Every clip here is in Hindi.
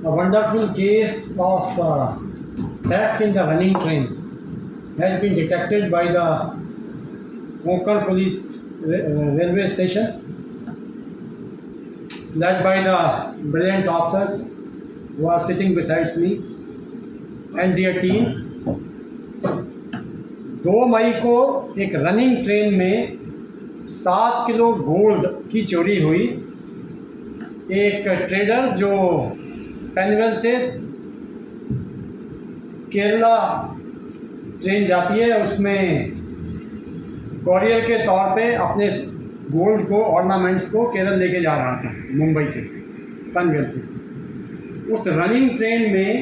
A wonderful case of theft in the running train has been detected by the Konkan Police Railway Station, led by the brilliant officers who are sitting beside me and their team. 2 मई को एक रनिंग ट्रेन में 7 किलो गोल्ड की चोरी हुई। एक ट्रेडर जो पनवेल से केरला ट्रेन जाती है, उसमें कॉरियर के तौर पे अपने गोल्ड को, ऑर्नामेंट्स को केरल लेके जा रहा था, मुंबई से, पनवेल से। उस रनिंग ट्रेन में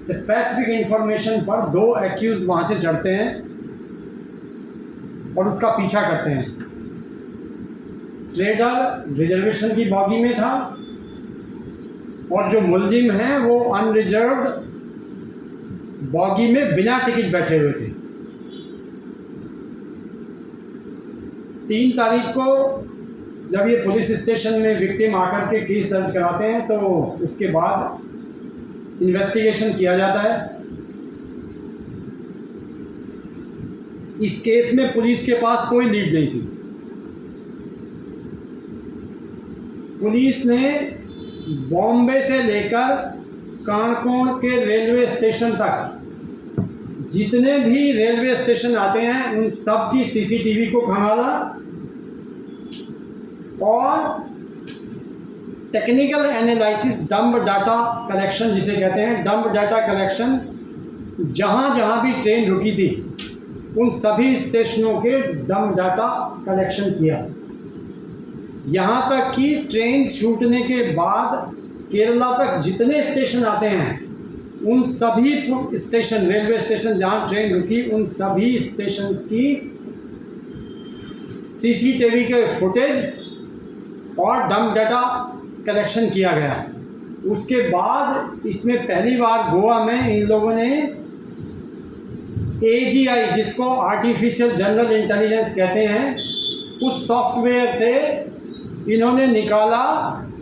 स्पेसिफिक इंफॉर्मेशन पर 2 एक्यूज वहाँ से चढ़ते हैं और उसका पीछा करते हैं। ट्रेडर रिजर्वेशन की बॉगी में था और जो मुलजिम हैं वो अनरिजर्व्ड बॉगी में बिना टिकट बैठे हुए थे। 3 तारीख को जब ये पुलिस स्टेशन में विक्टिम आकर के केस दर्ज कराते हैं तो उसके बाद इन्वेस्टिगेशन किया जाता है। इस केस में पुलिस के पास कोई लीड नहीं थी। पुलिस ने बॉम्बे से लेकर कानकोण के रेलवे स्टेशन तक जितने भी रेलवे स्टेशन आते हैं उन सब की सीसीटीवी को खंगाला और technical analysis, dump data collection जिसे कहते हैं, डंप डाटा कलेक्शन, जहाँ जहाँ भी ट्रेन रुकी थी उन सभी स्टेशनों के डंप डाटा कलेक्शन किया। यहाँ तक कि ट्रेन छूटने के बाद केरला तक जितने स्टेशन आते हैं उन सभी स्टेशन, रेलवे स्टेशन जहाँ ट्रेन रुकी, उन सभी स्टेशंस की सीसीटीवी के फुटेज और डंप डाटा कलेक्शन किया गया। उसके बाद इसमें पहली बार गोवा में इन लोगों ने AGI, जिसको आर्टिफिशियल जनरल इंटेलिजेंस कहते हैं, उस सॉफ्टवेयर से इन्होंने निकाला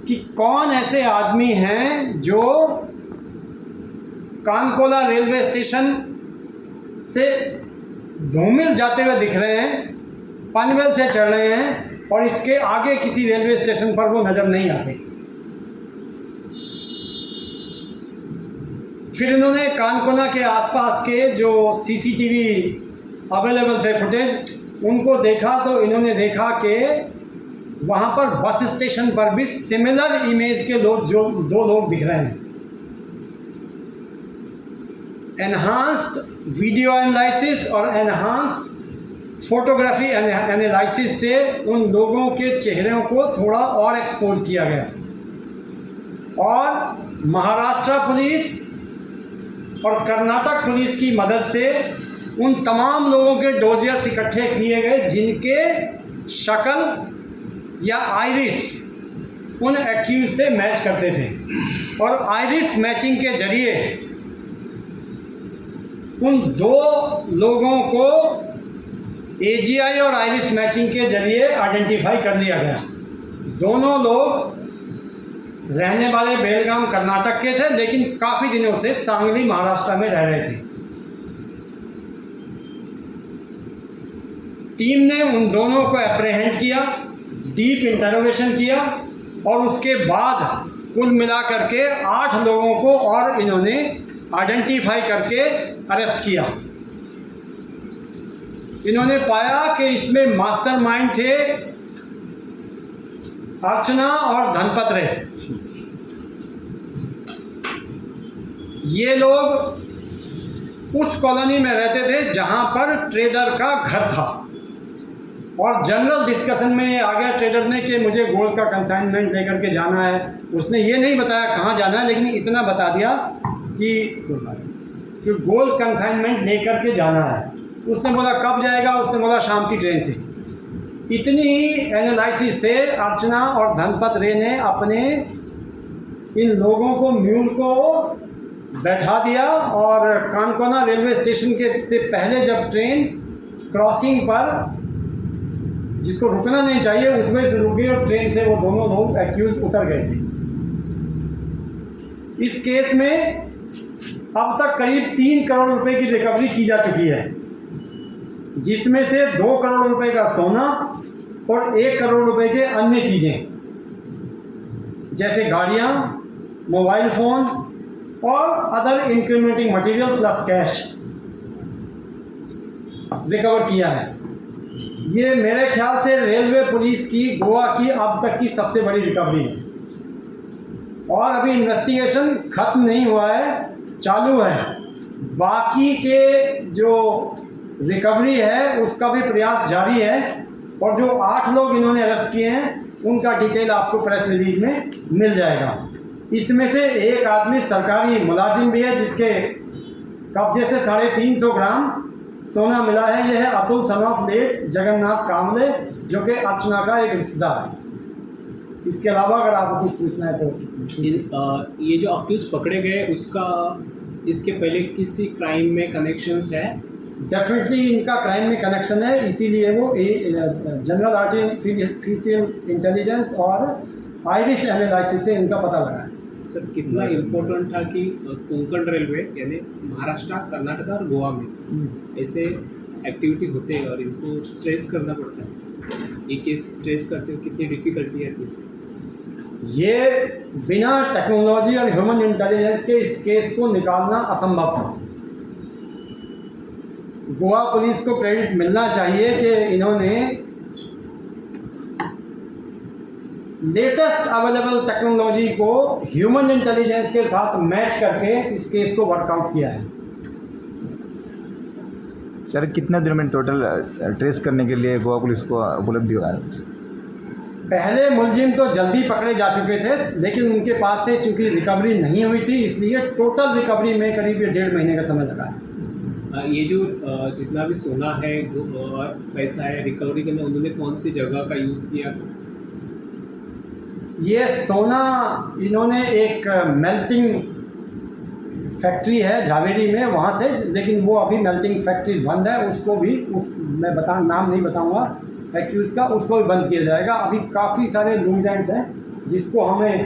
कि कौन ऐसे आदमी हैं जो कानकोला रेलवे स्टेशन से धूमिल जाते हुए दिख रहे हैं, पनवेल से चढ़ रहे हैं और इसके आगे किसी रेलवे स्टेशन पर वो नज़र नहीं आते। फिर इन्होंने कानकोला के आसपास के जो सीसीटीवी अवेलेबल थे फुटेज, उनको देखा तो इन्होंने देखा कि वहाँ पर बस स्टेशन पर भी सिमिलर इमेज के लोग, जो 2 लोग दिख रहे हैं। एनहांस्ड वीडियो एनालिसिस और एनहांस्ड फोटोग्राफी एनालिसिस से उन लोगों के चेहरों को थोड़ा और एक्सपोज किया गया और महाराष्ट्र पुलिस और कर्नाटक पुलिस की मदद से उन तमाम लोगों के डोजियर्स इकट्ठे किए गए जिनके शक्ल या आइरिस उन एक्यूज से मैच करते थे और आइरिस मैचिंग के जरिए उन 2 लोगों को AGI और आइरिस मैचिंग के जरिए आइडेंटिफाई कर लिया गया। दोनों लोग रहने वाले बेलगाम कर्नाटक के थे, लेकिन काफ़ी दिनों से सांगली महाराष्ट्र में रह रहे थे। टीम ने उन दोनों को एप्रीहेंड किया, डीप इंटरोगेशन किया और उसके बाद कुल मिलाकर के 8 लोगों को और इन्होंने आइडेंटिफाई करके अरेस्ट किया। इन्होंने पाया कि इसमें मास्टरमाइंड थे अर्चना और धनपत रे। ये लोग उस कॉलोनी में रहते थे जहां पर ट्रेडर का घर था और जनरल डिस्कशन में ये आ गया ट्रेडर ने कि मुझे गोल्ड का कंसाइनमेंट लेकर के जाना है। उसने ये नहीं बताया कहाँ जाना है, लेकिन इतना बता दिया कि गोल्ड कंसाइनमेंट लेकर के जाना है। उसने बोला कब जाएगा? उसने बोला शाम की ट्रेन से। इतनी ही एनालिसिस से अर्चना और धनपत रे ने अपने इन लोगों को, म्यूल को बैठा दिया और कानकोना रेलवे स्टेशन के से पहले जब ट्रेन क्रॉसिंग पर, जिसको रुकना नहीं चाहिए, उसमें से रुके और ट्रेन से वो दोनों लोग एक्यूज उतर गए थे। इस केस में अब तक करीब 3 करोड़ रुपए की रिकवरी की जा चुकी है, जिसमें से 2 करोड़ रुपए का सोना और 1 करोड़ रुपए के अन्य चीज़ें जैसे गाड़ियाँ, मोबाइल फ़ोन और other incrementing material plus cash recover किया है। ये मेरे ख्याल से रेलवे पुलिस की गोवा की अब तक की सबसे बड़ी रिकवरी है और अभी इन्वेस्टिगेशन ख़त्म नहीं हुआ है, चालू है। बाकी के जो रिकवरी है उसका भी प्रयास जारी है और जो 8 लोग इन्होंने अरेस्ट किए हैं उनका डिटेल आपको प्रेस रिलीज में मिल जाएगा। इसमें से एक आदमी सरकारी मुलाजिम भी है जिसके कब्जे से 350 ग्राम सोना मिला है। यह है Atul son of late Jagannath Kamle, जो कि अर्चना का एक रिश्तेदार है। इसके अलावा अगर आपको कुछ पूछना है तो ये जो अक्यूज पकड़े गए उसका इसके पहले किसी क्राइम में कनेक्शंस है? डेफिनेटली इनका क्राइम में कनेक्शन है, इसीलिए वो जनरल आर्टिफिशियल इंटेलिजेंस और आइरिश एनालिसिस से इनका पता लगा है। सर कितना इम्पोर्टेंट था कि कोंकण रेलवे यानी महाराष्ट्र, कर्नाटक और गोवा में ऐसे एक्टिविटी होते हैं और इनको स्ट्रेस करना पड़ता है। ये केस स्ट्रेस करते हो कितनी डिफ़िकल्टी आती है? ये बिना टेक्नोलॉजी और ह्यूमन इंटेलिजेंस के इस केस को निकालना असंभव था। गोवा पुलिस को क्रेडिट मिलना चाहिए कि इन्होंने लेटेस्ट अवेलेबल टेक्नोलॉजी को ह्यूमन इंटेलिजेंस के साथ मैच करके इस केस को वर्कआउट किया है। सर कितने दिन में टोटल ट्रेस करने के लिए गोवा पुलिस को उपलब्धि हुआ है? पहले मुलजिम तो जल्दी पकड़े जा चुके थे, लेकिन उनके पास से चूंकि रिकवरी नहीं हुई थी इसलिए टोटल रिकवरी में करीब 1.5 महीने का समय लगा है। ये जो जितना भी सोना है और पैसा है रिकवरी के लिए उन्होंने कौन सी जगह का यूज़ किया? ये सोना इन्होंने एक मेल्टिंग फैक्ट्री है झावेरी में, वहाँ से, लेकिन वो अभी मेल्टिंग फैक्ट्री बंद है, उसको भी मैं नाम नहीं बताऊँगा एक्यूज़ का, उसको भी बंद किया जाएगा। अभी काफ़ी सारे लूज एंड्स हैं जिसको हमें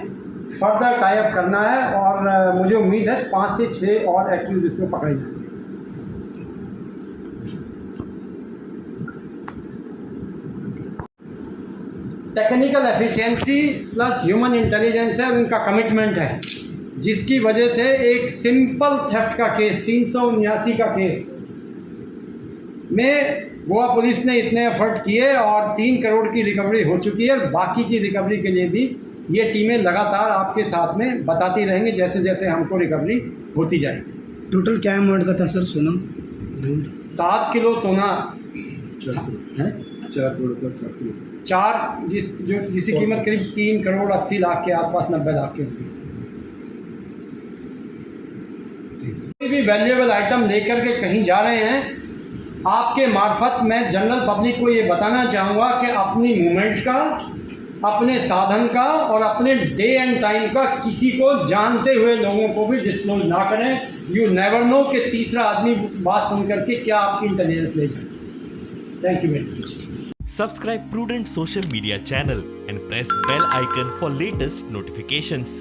फर्दर टाई अप करना है और मुझे उम्मीद है 5 से 6 और एक्यूज़ इसमें पकड़े जाएंगे। Technical efficiency plus human intelligence है, उनका कमिटमेंट है, जिसकी वजह से एक सिंपल थेफ्ट का केस 379 का केस में गोवा पुलिस ने इतने एफर्ट किए और 3 करोड़ की रिकवरी हो चुकी है। बाकी की रिकवरी के लिए भी ये टीमें लगातार आपके साथ में बताती रहेंगी जैसे जैसे हमको रिकवरी होती जाएगी। टोटल क्या अमाउंट का था सर सोना? 7 किलो सोना है, 4 करोड़ प्लस 7 किलो, जिसकी कीमत करीब 3 करोड़ 80 लाख के आसपास, 90 लाख के होगी। कोई भी वैल्यूएबल आइटम लेकर के कहीं जा रहे हैं, आपके मार्फत मैं जनरल पब्लिक को ये बताना चाहूँगा कि अपनी मूवमेंट का, अपने साधन का और अपने डे एंड टाइम का किसी को जानते हुए लोगों को भी डिस्क्लोज ना करें। यू नेवर नो कि तीसरा आदमी बात सुन करके क्या आपकी इंटेलिजेंस ले जाए। Thank you very much. Subscribe Prudent social media channel and press bell icon for latest notifications.